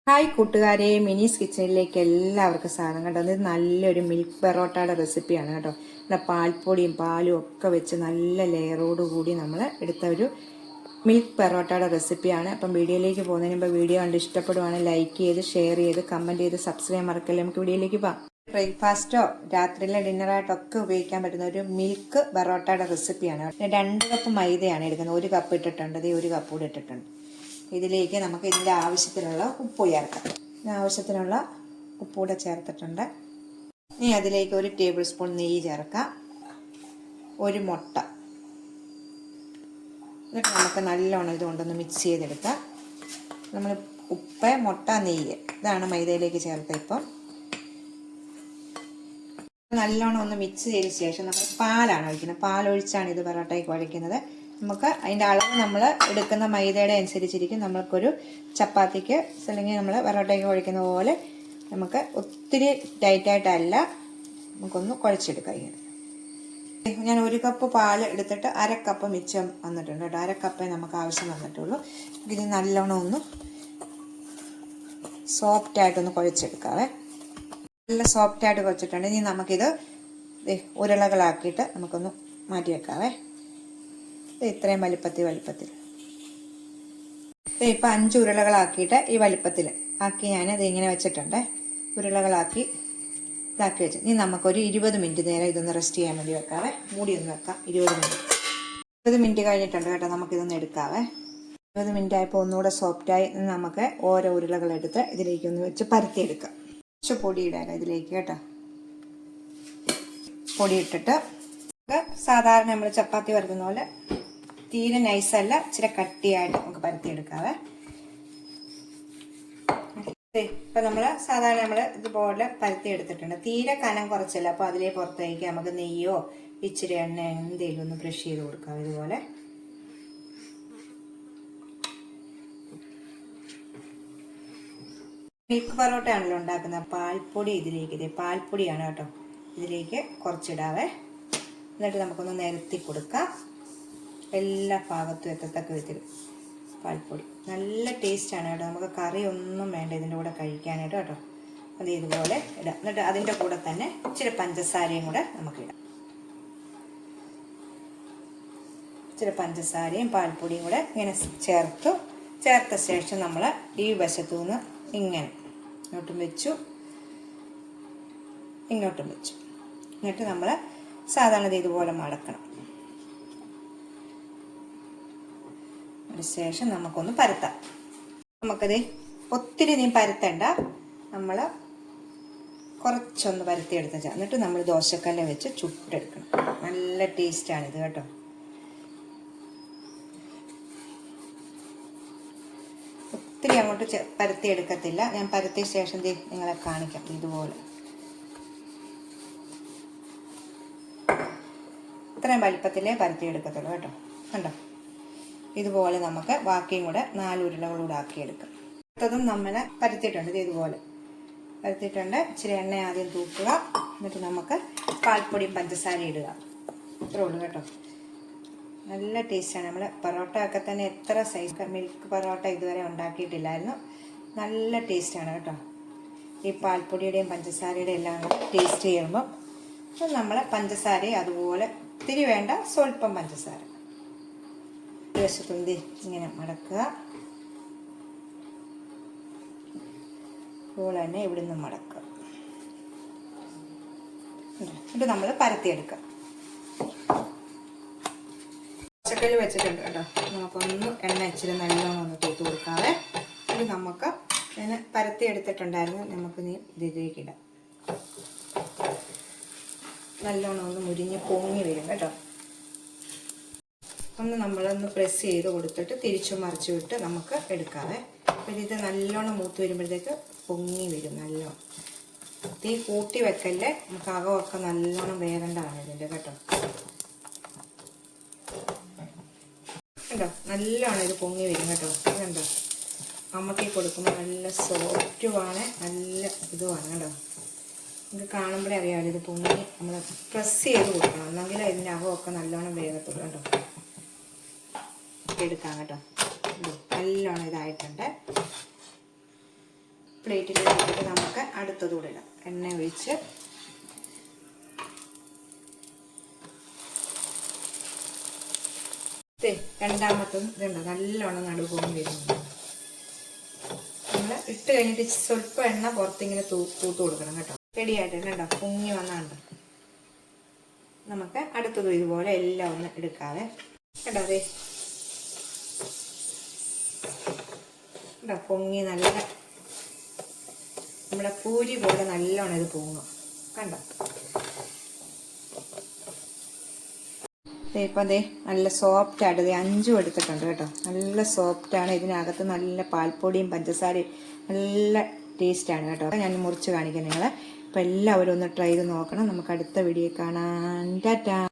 Hi കൂട്ടുകാരെ, മിനീസ് കിച്ചണിലേക്ക് എല്ലാവർക്കും സ്വാഗതം. കേട്ടോ, ഇത് നല്ലൊരു മിൽക്ക് പെറോട്ടയുടെ റെസിപ്പിയാണ് കേട്ടോ. പാൽപ്പൊടിയും പാലും ഒക്കെ വെച്ച് നല്ല ലെയറോട് കൂടി നമ്മൾ എടുത്ത ഒരു മിൽക്ക് പെറോട്ടയുടെ റെസിപ്പിയാണ്. അപ്പം വീഡിയോയിലേക്ക് പോകുന്നതിന് മുമ്പ് വീഡിയോ കണ്ട് ഇഷ്ടപ്പെടുവാണെങ്കിൽ ലൈക്ക് ചെയ്ത് ഷെയർ ചെയ്ത് കമൻറ്റ് ചെയ്ത് സബ്സ്ക്രൈബ് മറക്കല്ലേ. നമുക്ക് വീഡിയോയിലേക്ക് പോകാം. ബ്രേക്ക്ഫാസ്റ്റോ രാത്രിയിലെ ഡിന്നറായിട്ടൊക്കെ ഉപയോഗിക്കാൻ പറ്റുന്ന ഒരു മിൽക്ക് പെറോട്ടയുടെ റെസിപ്പിയാണ്. 2 കപ്പ് മൈദയാണ് എടുക്കുന്നത്. 1 കപ്പ് ഇട്ടിട്ടുണ്ട്, 1 കപ്പ് കൂടി ഇട്ടിട്ടുണ്ട്. ഇതിലേക്ക് നമുക്ക് ഇതിൻ്റെ ആവശ്യത്തിനുള്ള ഉപ്പ് ചേർക്കാം. ആവശ്യത്തിനുള്ള ഉപ്പൂടെ ചേർത്തിട്ടുണ്ട്. ഇനി അതിലേക്ക് 1 ടേബിൾ സ്പൂൺ നെയ്യ് ചേർക്കാം, 1 മുട്ട. എന്നിട്ട് നമുക്ക് നല്ലോണം ഇതുകൊണ്ടൊന്ന് മിക്സ് ചെയ്തെടുക്കാം. നമ്മൾ ഉപ്പ്, മുട്ട, നെയ്യ് ഇതാണ് മൈദയിലേക്ക് ചേർത്ത്. ഇപ്പം നല്ലോണം ഒന്ന് മിക്സ് ചെയ്ത ശേഷം നമ്മൾ പാലാണ് ഒഴിക്കുന്നത്. പാലൊഴിച്ചാണ് ഇത് പൊറോട്ടയ്ക്ക് കുഴയ്ക്കുന്നത്. നമുക്ക് അതിൻ്റെ അളവ് നമ്മൾ എടുക്കുന്ന മൈദയുടെ അനുസരിച്ചിരിക്കും. നമ്മൾക്കൊരു ചപ്പാത്തിക്ക് അല്ലെങ്കിൽ നമ്മൾ പൊറോട്ടയ്ക്ക് കുഴയ്ക്കുന്ന പോലെ നമുക്ക് ഒത്തിരി ടൈറ്റായിട്ടല്ല, നമുക്കൊന്ന് കുഴച്ചെടുക്കാം. ഇങ്ങനെ ഞാൻ 1 കപ്പ് പാൽ എടുത്തിട്ട് 1/2 കപ്പ് മിച്ചം വന്നിട്ടുണ്ട് കേട്ടോ. 1/2 കപ്പേ നമുക്ക് ആവശ്യം വന്നിട്ടുള്ളൂ. ഇത് നല്ലോണം ഒന്ന് സോഫ്റ്റായിട്ടൊന്ന് കുഴച്ചെടുക്കാവേ. നല്ല സോഫ്റ്റായിട്ട് കുഴച്ചിട്ടുണ്ട്. ഇനി നമുക്കിത് ഉരുളകളാക്കിയിട്ട് നമുക്കൊന്ന് മാറ്റി വെക്കാവേ. ഇത്രയും വലിപ്പത്തിൽ ഇപ്പം 5 ഉരുളകളാക്കിയിട്ട് ഈ വലിപ്പത്തിൽ ആക്കി ഞാൻ ഇത് ഇങ്ങനെ വെച്ചിട്ടുണ്ട്. ഉരുളകളാക്കി ഇതാക്കി വെച്ചു. ഇനി നമുക്കൊരു 20 മിനിറ്റ് നേരം ഇതൊന്ന് റെസ്റ്റ് ചെയ്യാൻ വേണ്ടി വെക്കാവേ. മൂടി ഒന്ന് വെക്കാം. 20 മിനിറ്റ് കഴിഞ്ഞിട്ടുണ്ട് കേട്ടോ. നമുക്കിതൊന്ന് എടുക്കാവേ. 20 മിനിറ്റ് ആയപ്പോൾ ഒന്നുകൂടെ സോഫ്റ്റായി. നമുക്ക് ഓരോ ഉരുളകളെടുത്ത് ഇതിലേക്കൊന്ന് വെച്ച് പരത്തിയെടുക്കാം. കുറച്ച് പൊടി ഇടാം ഇതിലേക്ക് കേട്ടോ. പൊടി ഇട്ടിട്ട് സാധാരണ നമ്മൾ ചപ്പാത്തി പരത്തുന്ന പോലെ തീരെ നൈസല്ല, ഇച്ചിരി കട്ടിയായിട്ട് നമുക്ക് പരത്തിയെടുക്കാവേ. ഇപ്പം നമ്മൾ സാധാരണ ഇതുപോലെ പരത്തി എടുത്തിട്ടുണ്ട്. തീരെ കനം കുറച്ചല്ല. അപ്പോൾ അതിലേ പുറത്തേക്ക് നമുക്ക് നെയ്യോ ഇച്ചിരി എണ്ണ എന്തെങ്കിലും ഒന്ന് ബ്രഷ് ചെയ്ത് കൊടുക്കാം. ഇതുപോലെ മിൽക്ക് പൊറോട്ട ആണല്ലോ ഉണ്ടാക്കുന്നത്. പാൽപ്പൊടി ഇതിലേക്ക്, പാൽപ്പൊടിയാണ് കേട്ടോ, ഇതിലേക്ക് കുറച്ചിടാവേ. എന്നിട്ട് നമുക്കൊന്ന് നിരത്തി കൊടുക്കാം. എല്ലാ ഭാഗത്തും എത്തത്തക്ക വിധത്തിൽ പാൽപ്പൊടി. നല്ല ടേസ്റ്റാണ് കേട്ടോ. നമുക്ക് കറി ഒന്നും വേണ്ട ഇതിൻ്റെ കൂടെ കഴിക്കാനായിട്ട് കേട്ടോ. അത് ഇതുപോലെ ഇടാം. എന്നിട്ട് അതിൻ്റെ കൂടെ തന്നെ ഇച്ചിരി പഞ്ചസാരയും കൂടെ നമുക്കിടാം. ഇച്ചിരി പഞ്ചസാരയും പാൽപ്പൊടിയും കൂടെ ഇങ്ങനെ ചേർത്ത ശേഷം നമ്മൾ ഈ വശത്തു നിന്ന് ഇങ്ങനെ ഇങ്ങോട്ടും വെച്ചു, ഇങ്ങോട്ടും വെച്ചു. എന്നിട്ട് നമ്മൾ സാധാരണ ഇതുപോലെ മടക്കണം. ശേഷം നമുക്കൊന്ന് പരത്താം. നമുക്കത് ഒത്തിരി പരത്തണ്ട, നമ്മൾ കുറച്ചൊന്ന് പരത്തിയെടുത്ത. എന്നിട്ട് നമ്മൾ ദോശക്കല്ല് വെച്ച് ചുട്ടെടുക്കണം. നല്ല ടേസ്റ്റാണിത് കേട്ടോ. ഒത്തിരി അങ്ങോട്ട് പരത്തിയെടുക്കത്തില്ല. ഞാൻ പരത്തിയ ശേഷം നിങ്ങളെ കാണിക്കാം. ഇതുപോലെ ഇത്രയും വലിപ്പത്തിലേ പരത്തിയെടുക്കത്തുള്ളൂ കേട്ടോ. കണ്ടോ, ഇതുപോലെ നമുക്ക് ബാക്കിയും കൂടെ 4 ഉരുളകളൂടെ ആക്കിയെടുക്കാം. അടുത്തതും നമ്മൾ പരത്തിയിട്ടുണ്ട്. ഇതുപോലെ പരത്തിയിട്ടുണ്ട്. ഇച്ചിരി എണ്ണ ആദ്യം തൂക്കുക. എന്നിട്ട് നമുക്ക് പാൽപ്പൊടിയും പഞ്ചസാര ഇടുക. ഇത്രേ ഉള്ളൂ കേട്ടോ. നല്ല ടേസ്റ്റാണ്. നമ്മൾ പൊറോട്ട ഒക്കെ തന്നെ എത്ര സൈസ് മിൽക്ക് പൊറോട്ട ഇതുവരെ ഉണ്ടാക്കിയിട്ടില്ലായിരുന്നു. നല്ല ടേസ്റ്റാണ് കേട്ടോ. ഈ പാൽപ്പൊടിയുടെയും പഞ്ചസാരയുടെയും എല്ലാം കൂടെ ടേസ്റ്റ് ചെയ്യുമ്പം നമ്മൾ പഞ്ചസാരയും അതുപോലെ ഒത്തിരി വേണ്ട, സ്വല്പം പഞ്ചസാര വശത്തുന്തി ഇങ്ങനെ മടക്കുക. അതുപോലെ തന്നെ ഇവിടെ നിന്ന് മടക്കുക. എന്നിട്ട് നമ്മൾ പരത്തിയെടുക്കുക. പച്ചക്കറി വെച്ചിട്ടുണ്ട് കേട്ടോ. നമുക്കൊന്ന് എണ്ണ ഇച്ചിരി നല്ലോണം ഒന്ന് തൂത്ത് കൊടുക്കാതെ. ഇത് നമുക്ക് ഞാൻ പരത്തിയെടുത്തിട്ടുണ്ടായിരുന്നു. നമുക്ക് ഇതിലേക്ക് ഇടാം. നല്ലോണം ഒന്ന് മുരിഞ്ഞ് പൊങ്ങി വരും കേട്ടോ. ഒന്ന് നമ്മളൊന്ന് പ്രസ് ചെയ്ത് കൊടുത്തിട്ട് തിരിച്ചു മറിച്ചു വിട്ട് നമുക്ക് എടുക്കാവേ. അപ്പം ഇത് നല്ലോണം മൂത്ത് വരുമ്പോഴത്തേക്ക് പൊങ്ങി വരും. നല്ലോണം തീ കൂട്ടി വെക്കല്ലേ. നമുക്ക് അകമൊക്കെ നല്ലോണം വേകേണ്ടതാണ് ഇതിൻ്റെ കേട്ടോ. കേട്ടോ, നല്ലോണം ഇത് പൊങ്ങി വരും കേട്ടോ. ഇതുണ്ടോ, അമ്മക്ക് കൊടുക്കുമ്പോൾ നല്ല സോഫ്റ്റുമാണ്, നല്ല ഇതുമാണ് കേട്ടോ. നമുക്ക് കാണുമ്പോഴേ അറിയാമല്ലോ ഇത് പൊങ്ങി. നമ്മൾ പ്രസ് ചെയ്ത് കൊടുക്കണം, എന്നെങ്കിൽ ഇതിൻ്റെ അകമൊക്കെ നല്ലോണം വേഗത്തുള്ളൂ കേട്ടോ. എടുക്കാം കേട്ടോ. നല്ലോണം ഇതായിട്ടുണ്ട്. പ്ലേറ്റിലേക്ക് നമുക്ക് അടുത്തതൂടെ ഇടാം. എണ്ണ ഒഴിച്ച് രണ്ടാമത്തും ഇതുണ്ട് നല്ലോണം നടുപൊങ്ങി വരുന്നുണ്ട്. നമ്മൾ ഇട്ട് കഴിഞ്ഞിട്ട് സ്വല്പം എണ്ണ പുറത്തിങ്ങനെ തൂത്ത് കൊടുക്കണം കേട്ടോ. റെഡിയായിട്ട് കേട്ടോ, പൊങ്ങി വന്നാണ്ട് നമുക്ക് അടുത്തതും ഇതുപോലെ എല്ലാം ഒന്ന് എടുക്കാതെ കേട്ടോ. അതെ കേട്ടോ, പൊങ്ങി നല്ല നമ്മുടെ പൂരി പോലെ നല്ലോണം ഇത് പൊങ്ങും കണ്ടോ. ഇപ്പം അതേ നല്ല സോഫ്റ്റ് ആയിട്ട് ഇത് 5 എടുത്തിട്ടുണ്ട് കേട്ടോ. നല്ല സോഫ്റ്റാണ്. ഇതിനകത്ത് നല്ല പാൽപ്പൊടിയും പഞ്ചസാരയും നല്ല ടേസ്റ്റാണ് കേട്ടോ. ഞാൻ മുറിച്ച് കാണിക്കാം നിങ്ങളെ. അപ്പം എല്ലാവരും ഒന്ന് ട്രൈ ചെയ്ത് നോക്കണം. നമുക്ക് അടുത്ത വീഡിയോ കാണാം. ടാറ്റാ.